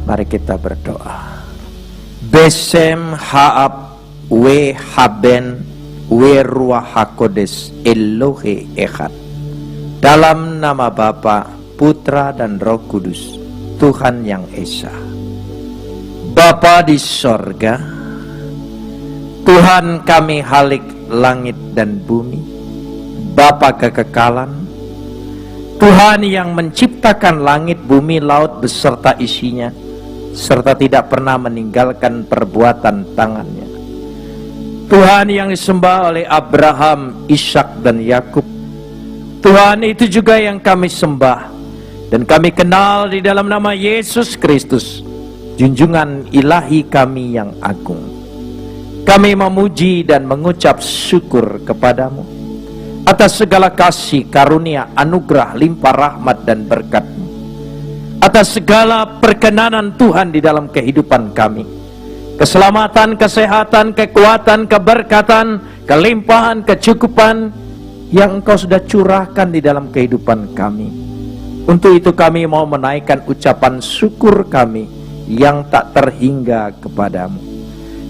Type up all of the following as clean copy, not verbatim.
Mari kita berdoa. Besem Haab We Haben We Ruach HaKodes Elohe Echad. Dalam nama Bapa, Putra dan Roh Kudus, Tuhan yang Esa. Bapa di sorga, Tuhan kami Halik langit dan bumi, Bapa kekekalan, Tuhan yang menciptakan langit, bumi, laut beserta isinya, serta tidak pernah meninggalkan perbuatan tangannya. Tuhan yang disembah oleh Abraham, Ishak dan Yakub. Tuhan itu juga yang kami sembah dan kami kenal di dalam nama Yesus Kristus, junjungan ilahi kami yang agung. Kami memuji dan mengucap syukur kepadamu atas segala kasih, karunia, anugerah, limpah rahmat dan berkat-Mu, atas segala perkenanan Tuhan di dalam kehidupan kami. Keselamatan, kesehatan, kekuatan, keberkatan, kelimpahan, kecukupan yang Engkau sudah curahkan di dalam kehidupan kami. Untuk itu kami mau menaikkan ucapan syukur kami yang tak terhingga kepadamu,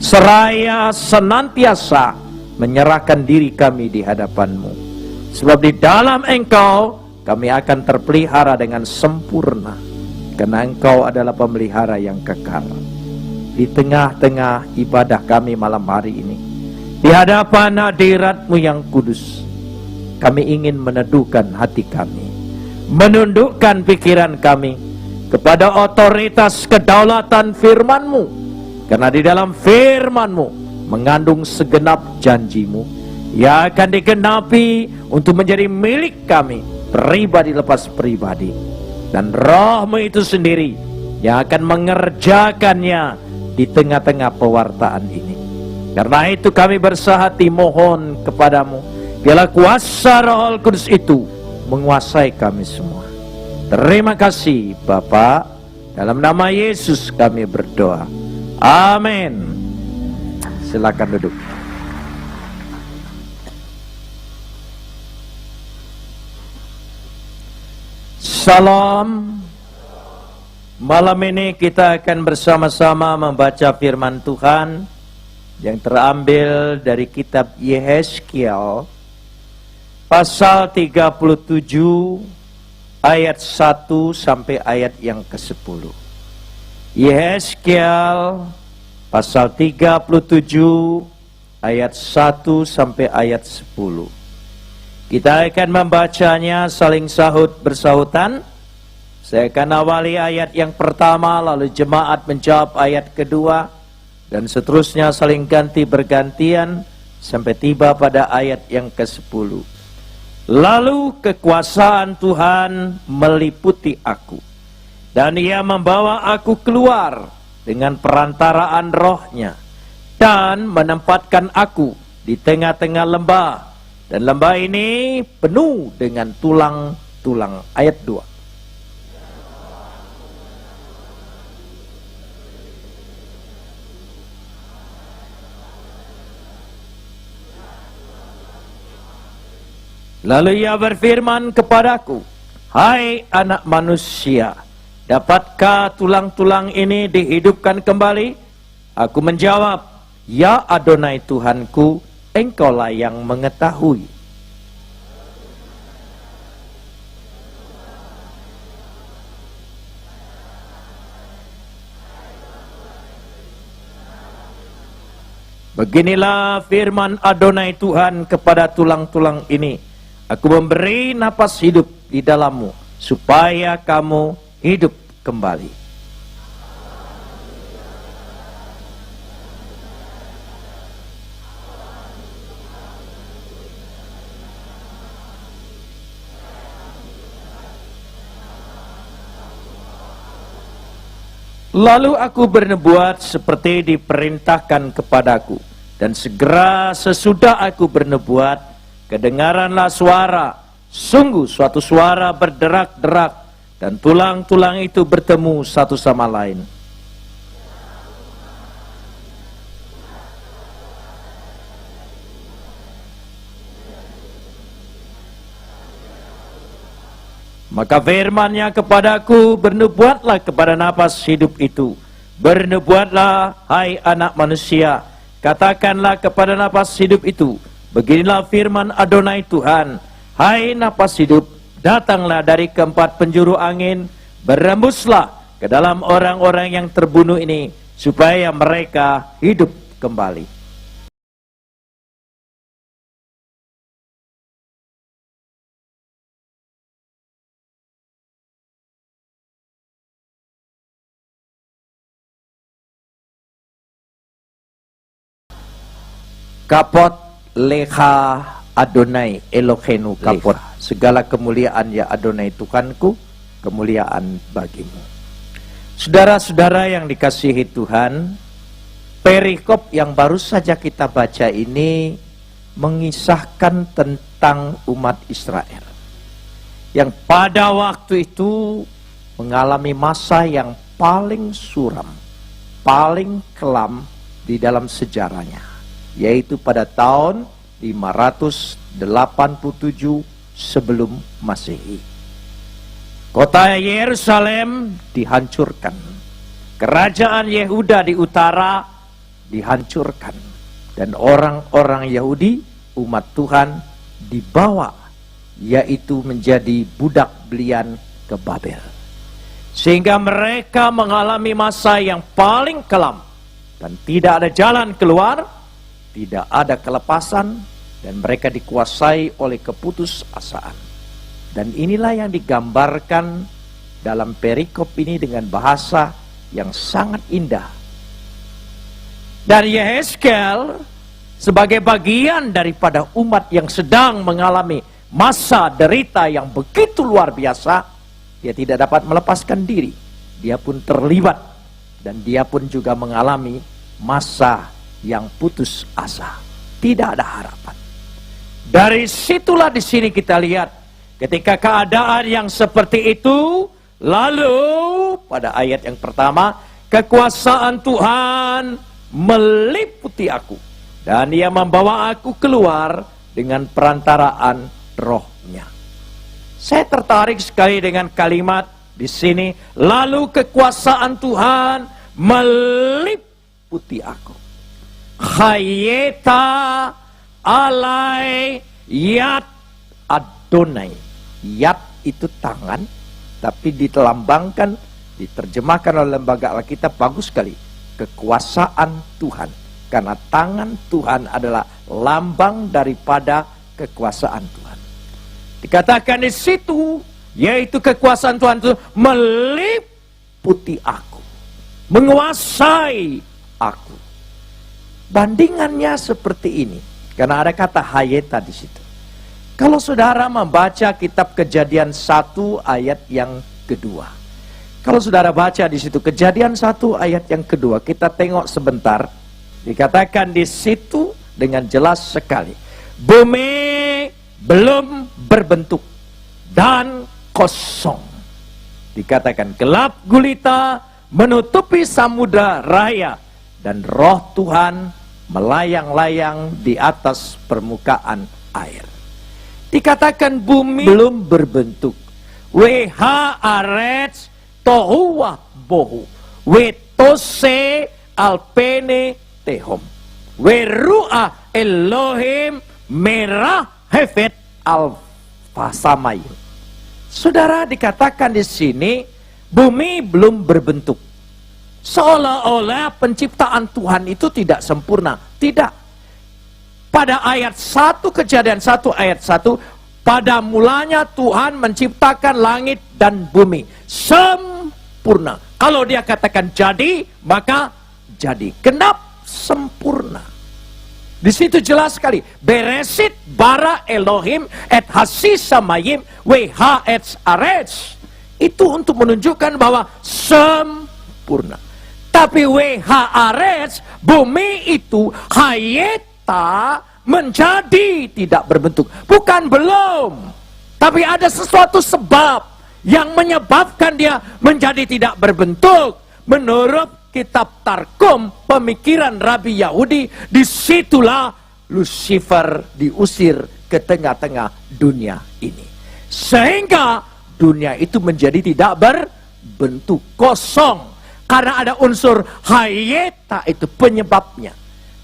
seraya senantiasa menyerahkan diri kami di hadapan-Mu. Sebab di dalam Engkau kami akan terpelihara dengan sempurna, karena Engkau adalah pemelihara yang kekal. Di tengah-tengah ibadah kami malam hari ini, di hadapan hadirat-Mu yang kudus, kami ingin meneduhkan hati kami, menundukkan pikiran kami kepada otoritas kedaulatan firman-Mu, karena di dalam firman-Mu mengandung segenap janji-Mu yang akan digenapi untuk menjadi milik kami, pribadi lepas pribadi, dan Roh-Mu itu sendiri yang akan mengerjakannya di tengah-tengah pewartaan ini. Karena itu kami bersahati mohon kepadamu, biarlah kuasa Roh Kudus itu menguasai kami semua. Terima kasih Bapa, dalam nama Yesus kami berdoa. Amin. Silakan duduk. Salam. Malam ini kita akan bersama-sama membaca firman Tuhan yang terambil dari kitab Yehezkiel pasal 37 ayat 1 sampai ayat yang ke-10. Yehezkiel pasal 37 ayat 1 sampai ayat 10. Kita akan membacanya saling sahut bersahutan. Saya akan awali ayat yang pertama, lalu jemaat menjawab ayat kedua, dan seterusnya saling ganti bergantian sampai tiba pada ayat yang ke-10. Lalu kekuasaan Tuhan meliputi aku, dan Ia membawa aku keluar dengan perantaraan Roh-Nya, dan menempatkan aku di tengah-tengah lembah, dan lembah ini penuh dengan tulang-tulang. Ayat 2. Lalu Ia berfirman kepadaku, hai anak manusia, dapatkah tulang-tulang ini dihidupkan kembali? Aku menjawab, ya Adonai Tuhanku, Engkaulah yang mengetahui. Beginilah firman Adonai Tuhan kepada tulang-tulang ini. Aku memberi napas hidup di dalammu, supaya kamu hidup kembali. Lalu aku bernubuat seperti diperintahkan kepadaku, dan segera sesudah aku bernubuat, kedengaranlah suara, sungguh suatu suara berderak-derak, dan tulang-tulang itu bertemu satu sama lain. Maka firman-Nya kepadaku, bernubuatlah kepada napas hidup itu. Bernubuatlah, hai anak manusia, katakanlah kepada napas hidup itu, beginilah firman Adonai Tuhan, hai napas hidup, datanglah dari keempat penjuru angin, berembuslah ke dalam orang-orang yang terbunuh ini, supaya mereka hidup kembali. Kapot leha Adonai Elohenu kapot. Segala kemuliaan ya Adonai Tuhanku, kemuliaan bagimu. Saudara-saudara yang dikasihi Tuhan, perikop yang baru saja kita baca ini mengisahkan tentang umat Israel yang pada waktu itu mengalami masa yang paling suram, paling kelam di dalam sejarahnya, yaitu pada tahun 587 sebelum Masehi. Kota Yerusalem dihancurkan. Kerajaan Yehuda di utara dihancurkan. Dan orang-orang Yahudi, umat Tuhan, dibawa, yaitu menjadi budak belian ke Babel. Sehingga mereka mengalami masa yang paling kelam. Dan tidak ada jalan keluar, tidak ada kelepasan, dan mereka dikuasai oleh keputusasaan. Dan inilah yang digambarkan dalam perikop ini dengan bahasa yang sangat indah. Dan Yehezkel sebagai bagian daripada umat yang sedang mengalami masa derita yang begitu luar biasa, dia tidak dapat melepaskan diri. Dia pun terlibat, dan dia pun juga mengalami masa yang putus asa, tidak ada harapan. Dari situlah di sini kita lihat ketika keadaan yang seperti itu, lalu pada ayat yang pertama, kekuasaan Tuhan meliputi aku dan Ia membawa aku keluar dengan perantaraan Roh-Nya. Saya tertarik sekali dengan kalimat di sini, lalu kekuasaan Tuhan meliputi aku. Hayeta alai yad Adonai. Yad itu tangan, tapi dilambangkan, diterjemahkan oleh lembaga Alkitab bagus sekali. Kekuasaan Tuhan. Karena tangan Tuhan adalah lambang daripada kekuasaan Tuhan. Dikatakan di situ, yaitu kekuasaan Tuhan itu meliputi aku, menguasai aku. Bandingannya seperti ini, karena ada kata hayeta di situ. Kalau saudara membaca kitab Kejadian 1 ayat yang kedua, kalau saudara baca di situ Kejadian 1 ayat yang kedua, kita tengok sebentar, dikatakan di situ dengan jelas sekali, bumi belum berbentuk dan kosong. Dikatakan gelap gulita menutupi samudra raya, dan Roh Tuhan melayang-layang di atas permukaan air. Dikatakan bumi belum berbentuk. Weha arets tohuwa bohu. Wetose alpene tehom. Weru'a Elohim merah hefet alfasamayim. Saudara, dikatakan di sini bumi belum berbentuk. Seolah-olah penciptaan Tuhan itu tidak sempurna. Tidak. Pada ayat 1 Kejadian 1 ayat 1, pada mulanya Tuhan menciptakan langit dan bumi sempurna. Kalau dia katakan jadi, maka jadi. Genap sempurna. Di situ jelas sekali. Beresit bara Elohim et hasisamayim weha et arets. Itu untuk menunjukkan bahwa sempurna. Tapi WHRS, bumi itu hayeta menjadi tidak berbentuk. Bukan belum. Tapi ada sesuatu sebab yang menyebabkan dia menjadi tidak berbentuk. Menurut kitab Targum, pemikiran Rabi Yahudi, disitulah Lucifer diusir ke tengah-tengah dunia ini. Sehingga dunia itu menjadi tidak berbentuk, kosong. Karena ada unsur hayeta itu penyebabnya.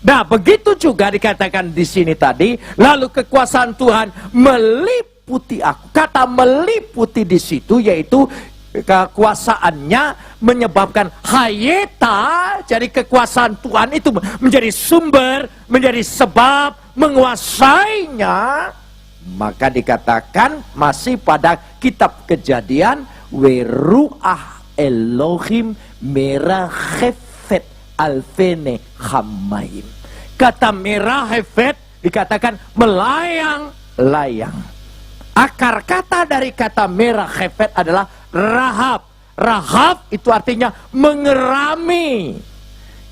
Nah, begitu juga dikatakan di sini tadi, lalu kekuasaan Tuhan meliputi aku. Kata meliputi di situ yaitu kekuasaannya menyebabkan hayeta, jadi kekuasaan Tuhan itu menjadi sumber, menjadi sebab menguasainya. Maka dikatakan masih pada kitab Kejadian, Weruah Elohim merahefet alfene hamaim. Kata merahefet dikatakan melayang-layang. Akar kata dari kata merahefet adalah rahab. Rahab itu artinya mengerami.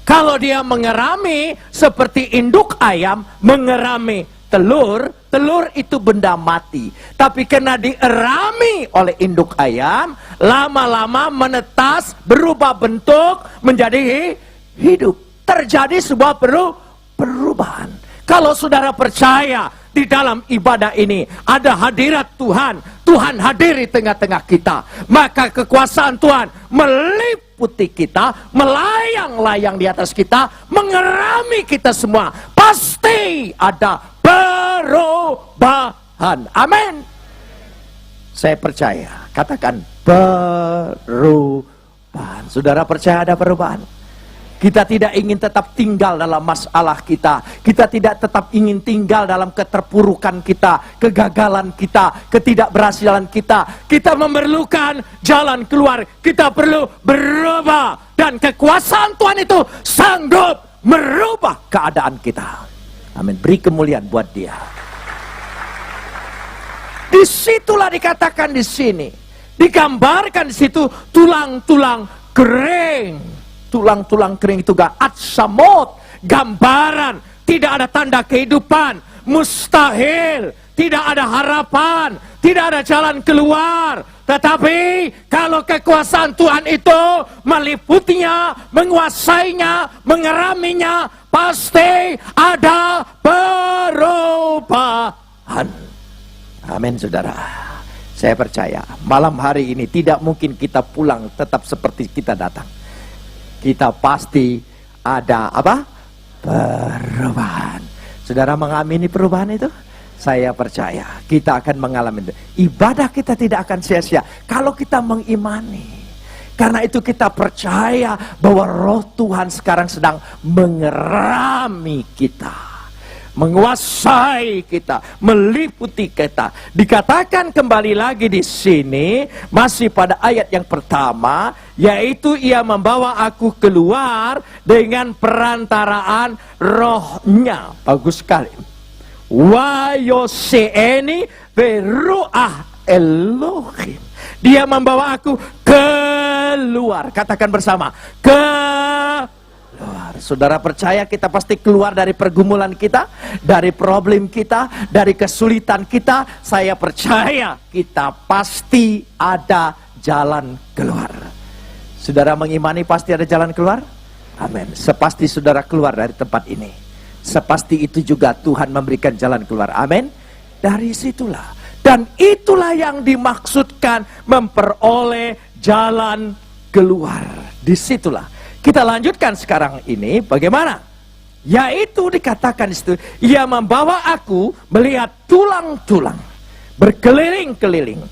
Kalau dia mengerami seperti induk ayam mengerami telur, telur itu benda mati. Tapi karena dierami oleh induk ayam, lama-lama menetas, berubah bentuk, menjadi hidup. Terjadi sebuah perubahan. Kalau saudara percaya di dalam ibadah ini ada hadirat Tuhan, Tuhan hadir di tengah-tengah kita, maka kekuasaan Tuhan meliputi kita, melayang-layang di atas kita, mengerami kita semua. Pasti ada perubahan. Amin. Saya percaya. Katakan perubahan. Saudara percaya ada perubahan? Kita tidak ingin tetap tinggal dalam masalah kita. Kita tidak tetap ingin tinggal dalam keterpurukan kita, kegagalan kita, ketidakberhasilan kita. Kita memerlukan jalan keluar. Kita perlu berubah. Dan kekuasaan Tuhan itu sanggup merubah keadaan kita. Amin. Beri kemuliaan buat Dia. Disitulah dikatakan di sini, digambarkan di situ tulang-tulang kering. Tulang-tulang kering itu atsamot, gambaran, tidak ada tanda kehidupan, mustahil, tidak ada harapan, tidak ada jalan keluar. Tetapi kalau kekuasaan Tuhan itu meliputinya, menguasainya, mengeraminya, pasti ada perubahan. Amin, saudara. Saya percaya malam hari ini tidak mungkin kita pulang tetap seperti kita datang. Kita pasti ada apa? Perubahan. Saudara mengamini perubahan itu? Saya percaya kita akan mengalami itu. Ibadah kita tidak akan sia-sia kalau kita mengimani. Karena itu kita percaya bahwa Roh Tuhan sekarang sedang mengerami kita, menguasai kita, meliputi kita. Dikatakan kembali lagi di sini, masih pada ayat yang pertama, yaitu Ia membawa aku keluar dengan perantaraan Roh-Nya. Bagus sekali. Wa yoseeni beruah Elohim. Dia membawa aku keluar. Katakan bersama, keluar. Saudara percaya kita pasti keluar dari pergumulan kita, dari problem kita, dari kesulitan kita. Saya percaya kita pasti ada jalan keluar. Saudara mengimani pasti ada jalan keluar? Amin. Sepasti saudara keluar dari tempat ini, sepasti itu juga Tuhan memberikan jalan keluar. Amin. Dari situlah, dan itulah yang dimaksudkan memperoleh jalan keluar. Disitulah. Kita lanjutkan sekarang ini bagaimana? Yaitu dikatakan di situ, Ia membawa aku melihat tulang-tulang berkeliling-keliling,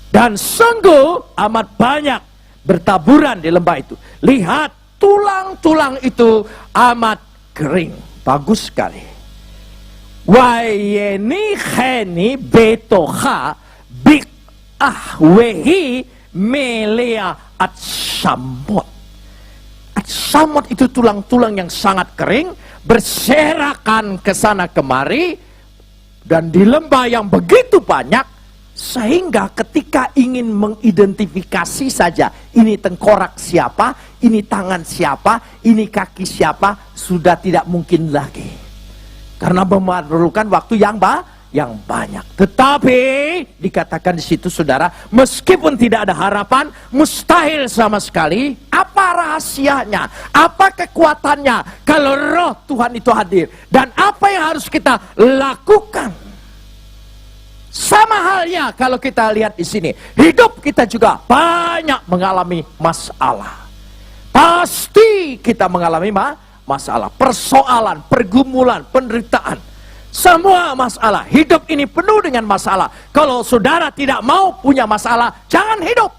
dan sungguh amat banyak bertaburan di lembah itu. Lihat, tulang-tulang itu amat kering. Bagus sekali. Wayeni kheni betoha bikahwehi melea atsamot. Atsamot itu tulang-tulang yang sangat kering, berserakan ke sana kemari, dan di lembah yang begitu banyak, sehingga ketika ingin mengidentifikasi saja, ini tengkorak siapa, ini tangan siapa, ini kaki siapa, sudah tidak mungkin lagi. Karena memerlukan waktu yang banyak. Tetapi dikatakan di situ, saudara, meskipun tidak ada harapan, mustahil sama sekali. Apa rahasianya? Apa kekuatannya? Kalau Roh Tuhan itu hadir, dan apa yang harus kita lakukan? Sama halnya kalau kita lihat di sini, hidup kita juga banyak mengalami masalah. Pasti kita mengalami masalah, persoalan, pergumulan, penderitaan. Semua masalah. Hidup ini penuh dengan masalah. Kalau saudara tidak mau punya masalah, jangan hidup.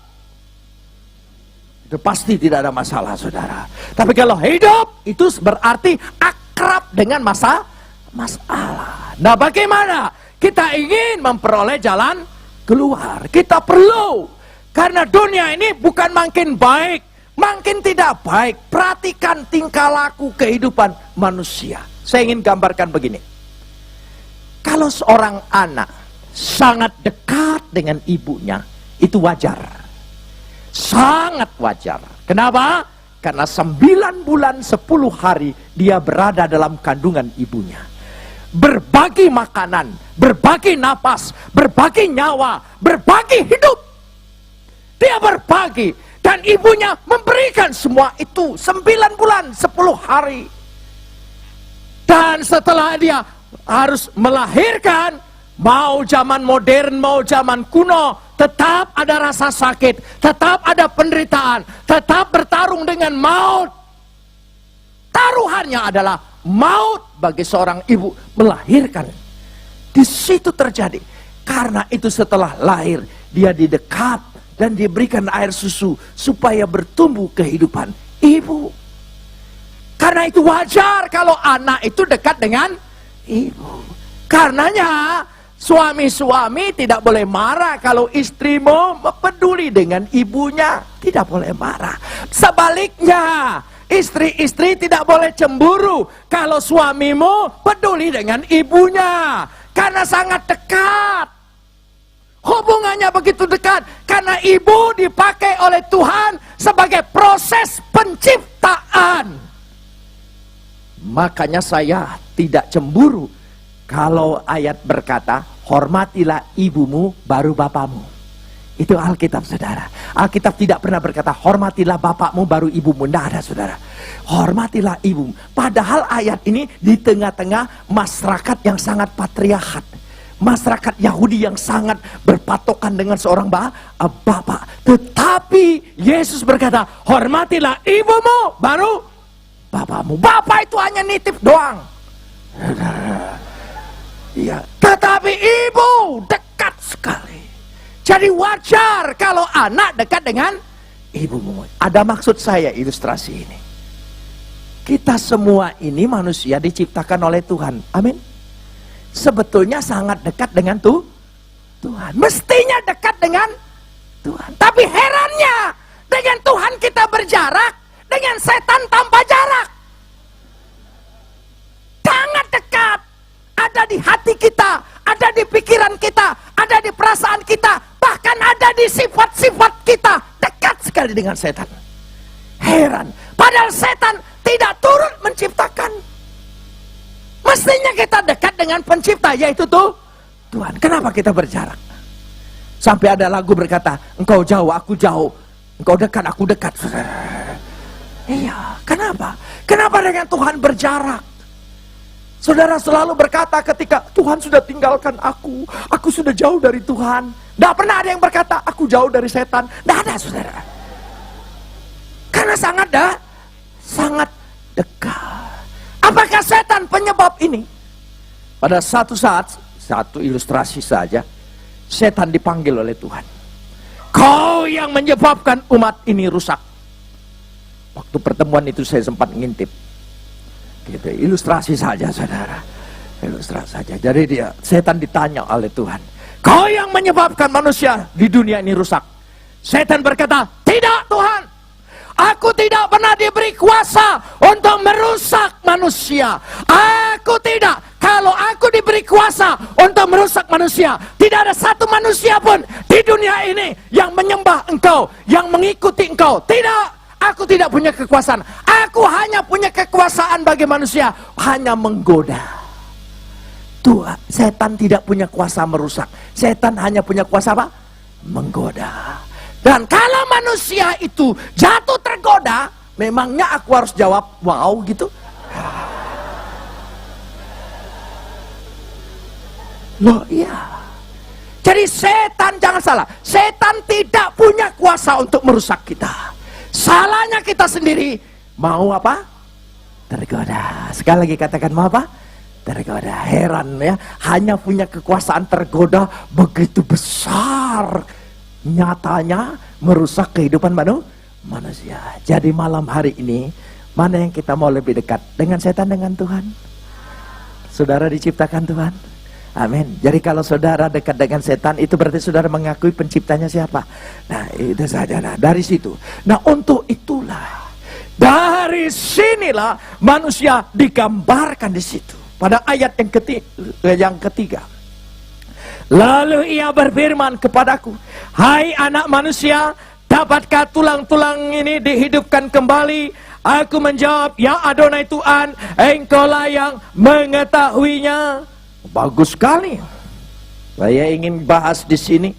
Itu pasti tidak ada masalah, saudara. Tapi kalau hidup, itu berarti akrab dengan masalah. Nah, bagaimana kita ingin memperoleh jalan keluar? Kita perlu. Karena dunia ini bukan makin baik, makin tidak baik. Perhatikan tingkah laku kehidupan manusia. Saya ingin gambarkan begini. Kalau seorang anak sangat dekat dengan ibunya, itu wajar. Sangat wajar. Kenapa? Karena 9 bulan 10 hari dia berada dalam kandungan ibunya. Berbagi makanan, berbagi napas, berbagi nyawa, berbagi hidup. Dia berbagi. Dan ibunya memberikan semua itu 9 bulan 10 hari. Dan setelah dia harus melahirkan, mau zaman modern, mau zaman kuno, tetap ada rasa sakit, tetap ada penderitaan, tetap bertarung dengan maut. Taruhannya adalah maut bagi seorang ibu melahirkan. Di situ terjadi. Karena itu setelah lahir, dia didekat dan diberikan air susu supaya bertumbuh kehidupan ibu. Karena itu wajar kalau anak itu dekat dengan ibu. Karenanya suami-suami tidak boleh marah kalau istrimu peduli dengan ibunya. Tidak boleh marah. Sebaliknya, istri-istri tidak boleh cemburu kalau suamimu peduli dengan ibunya. Karena sangat dekat. Hubungannya begitu dekat. Karena ibu dipakai oleh Tuhan sebagai proses penciptaan. Makanya saya tidak cemburu kalau ayat berkata, hormatilah ibumu baru bapamu. Itu Alkitab, saudara. Alkitab tidak pernah berkata, hormatilah bapakmu baru ibumu. Tidak ada, saudara. Hormatilah ibumu. Padahal ayat ini di tengah-tengah masyarakat yang sangat patriarkat. Masyarakat Yahudi yang sangat berpatokan dengan seorang bapak. Tetapi Yesus berkata, hormatilah ibumu baru bapakmu. Bapak itu hanya nitip doang. Iya. Tetapi ibu dekat sekali. Jadi wajar kalau anak dekat dengan ibumu. Ada maksud saya ilustrasi ini. Kita semua ini manusia diciptakan oleh Tuhan. Amin. Sebetulnya sangat dekat dengan Tuhan. Mestinya dekat dengan Tuhan. Tapi herannya, dengan Tuhan kita berjarak, dengan setan tanpa jarak. Sangat dekat. Ada di hati kita, ada di pikiran kita, ada di perasaan kita, bahkan ada di sifat-sifat kita. Dekat sekali dengan setan. Heran. Padahal setan tidak turut menciptakan. Mestinya kita dekat dengan pencipta, yaitu Tuhan. Kenapa kita berjarak? Sampai ada lagu berkata, engkau jauh, aku jauh. Engkau dekat, aku dekat. Iya, kenapa? Kenapa dengan Tuhan berjarak? Saudara selalu berkata ketika Tuhan sudah tinggalkan aku sudah jauh dari Tuhan. Tidak pernah ada yang berkata, aku jauh dari setan. Tidak ada, saudara. Karena sangat dekat. Apakah setan penyebab ini? Pada satu saat, satu ilustrasi saja, setan dipanggil oleh Tuhan. Kau yang menyebabkan umat ini rusak. Waktu pertemuan itu saya sempat ngintip. Gitu, ilustrasi saja, saudara. Ilustrasi saja. Jadi setan ditanya oleh Tuhan. Kau yang menyebabkan manusia di dunia ini rusak. Setan berkata, tidak Tuhan. Aku tidak pernah diberi kuasa untuk merusak manusia. Aku tidak. Kalau aku diberi kuasa untuk merusak manusia, tidak ada satu manusia pun di dunia ini yang menyembah engkau, yang mengikuti engkau. Tidak. Aku tidak punya kekuasaan. Aku hanya punya kekuasaan bagi manusia, hanya menggoda. Tuhan, setan tidak punya kuasa merusak. Setan hanya punya kuasa apa? Menggoda. Dan kalau manusia itu jatuh tergoda, memangnya aku harus jawab wow gitu? Loh iya. Jadi setan, jangan salah, setan tidak punya kuasa untuk merusak kita. Salahnya kita sendiri mau apa? Tergoda. Sekali lagi katakan, mau apa? Tergoda. Heran ya, hanya punya kekuasaan tergoda begitu besar, nyatanya merusak kehidupan manusia. Jadi malam hari ini, mana yang kita mau lebih dekat? Dengan setan, dengan Tuhan? Saudara diciptakan Tuhan. Amin. Jadi kalau saudara dekat dengan setan, itu berarti saudara mengakui penciptanya siapa? Nah, itu saja. Nah, dari situ. Nah, untuk itulah, dari sinilah manusia digambarkan di situ. Pada ayat yang ketiga. Lalu ia berfirman kepadaku, hai anak manusia, dapatkah tulang-tulang ini dihidupkan kembali? Aku menjawab, ya Adonai Tuhan, engkaulah yang mengetahuinya. Bagus sekali. Saya ingin bahas di sini.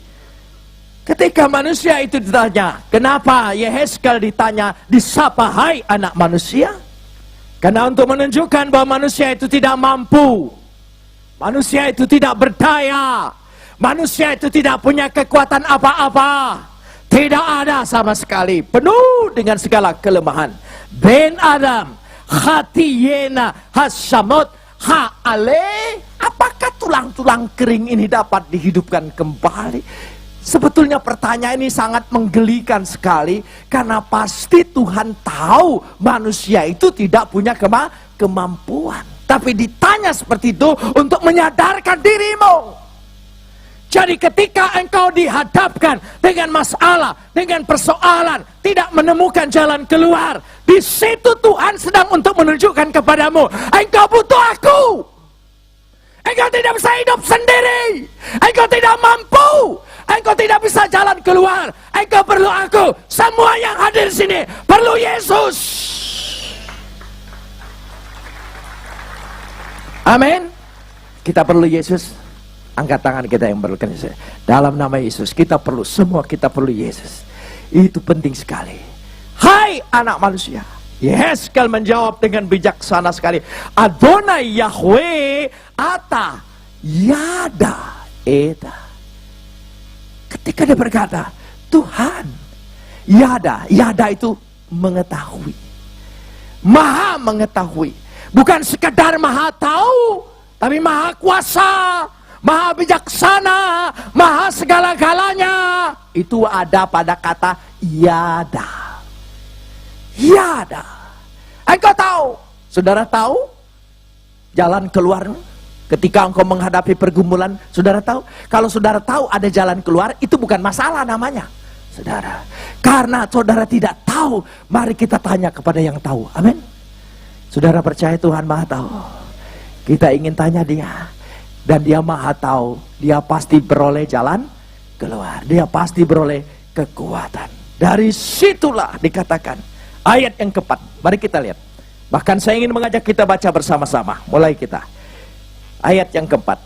Ketika manusia itu ditanya, kenapa Yehezkel ditanya, disapa hai anak manusia? Karena untuk menunjukkan bahwa manusia itu tidak mampu, manusia itu tidak berdaya, manusia itu tidak punya kekuatan apa-apa, tidak ada sama sekali, penuh dengan segala kelemahan. Ben Adam, Khatiyena, Hasamot, Ha'ale. Apakah tulang-tulang kering ini dapat dihidupkan kembali? Sebetulnya pertanyaan ini sangat menggelikan sekali, karena pasti Tuhan tahu manusia itu tidak punya kemampuan. Tapi ditanya seperti itu untuk menyadarkan dirimu. Jadi ketika engkau dihadapkan dengan masalah, dengan persoalan, tidak menemukan jalan keluar, di situ Tuhan sedang untuk menunjukkan kepadamu, engkau butuh aku. Engkau tidak bisa hidup sendiri. Engkau tidak mampu. Engkau tidak bisa jalan keluar. Engkau perlu aku. Semua yang hadir di sini perlu Yesus. Amin. Kita perlu Yesus. Angkat tangan kita yang perlukan Yesus. Dalam nama Yesus kita perlu, semua kita perlu Yesus. Itu penting sekali. Hai anak manusia. Yehezkel menjawab dengan bijaksana sekali. Adonai Yahweh ata yada eda. Ketika dia berkata, Tuhan yada, yada itu mengetahui, maha mengetahui. Bukan sekadar maha tahu, tapi maha kuasa, maha bijaksana, maha segala-galanya. Itu ada pada kata yada. Yada. Engkau tahu, saudara tahu jalan keluar ketika engkau menghadapi pergumulan. Saudara tahu, kalau saudara tahu ada jalan keluar, itu bukan masalah namanya, saudara. Karena saudara tidak tahu, mari kita tanya kepada yang tahu. Amin. Saudara percaya Tuhan maha tahu? Kita ingin tanya dia, dan dia maha tahu. Dia pasti beroleh jalan keluar, dia pasti beroleh kekuatan. Dari situlah dikatakan ayat yang keempat, mari kita lihat. Bahkan saya ingin mengajak kita baca bersama-sama. Mulai kita. Ayat yang keempat.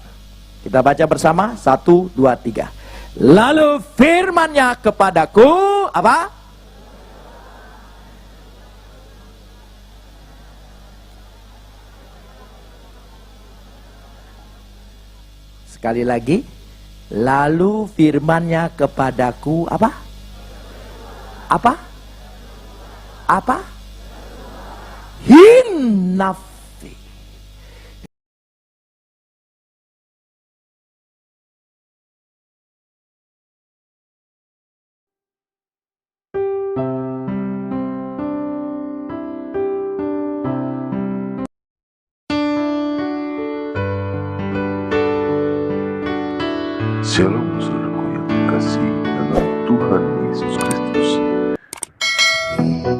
Kita baca bersama. 1, 2, 3. Lalu firman-Nya kepadaku, apa? Sekali lagi. Lalu firman-Nya kepadaku, apa? Apa? Apa? Hinnafi. Shalom.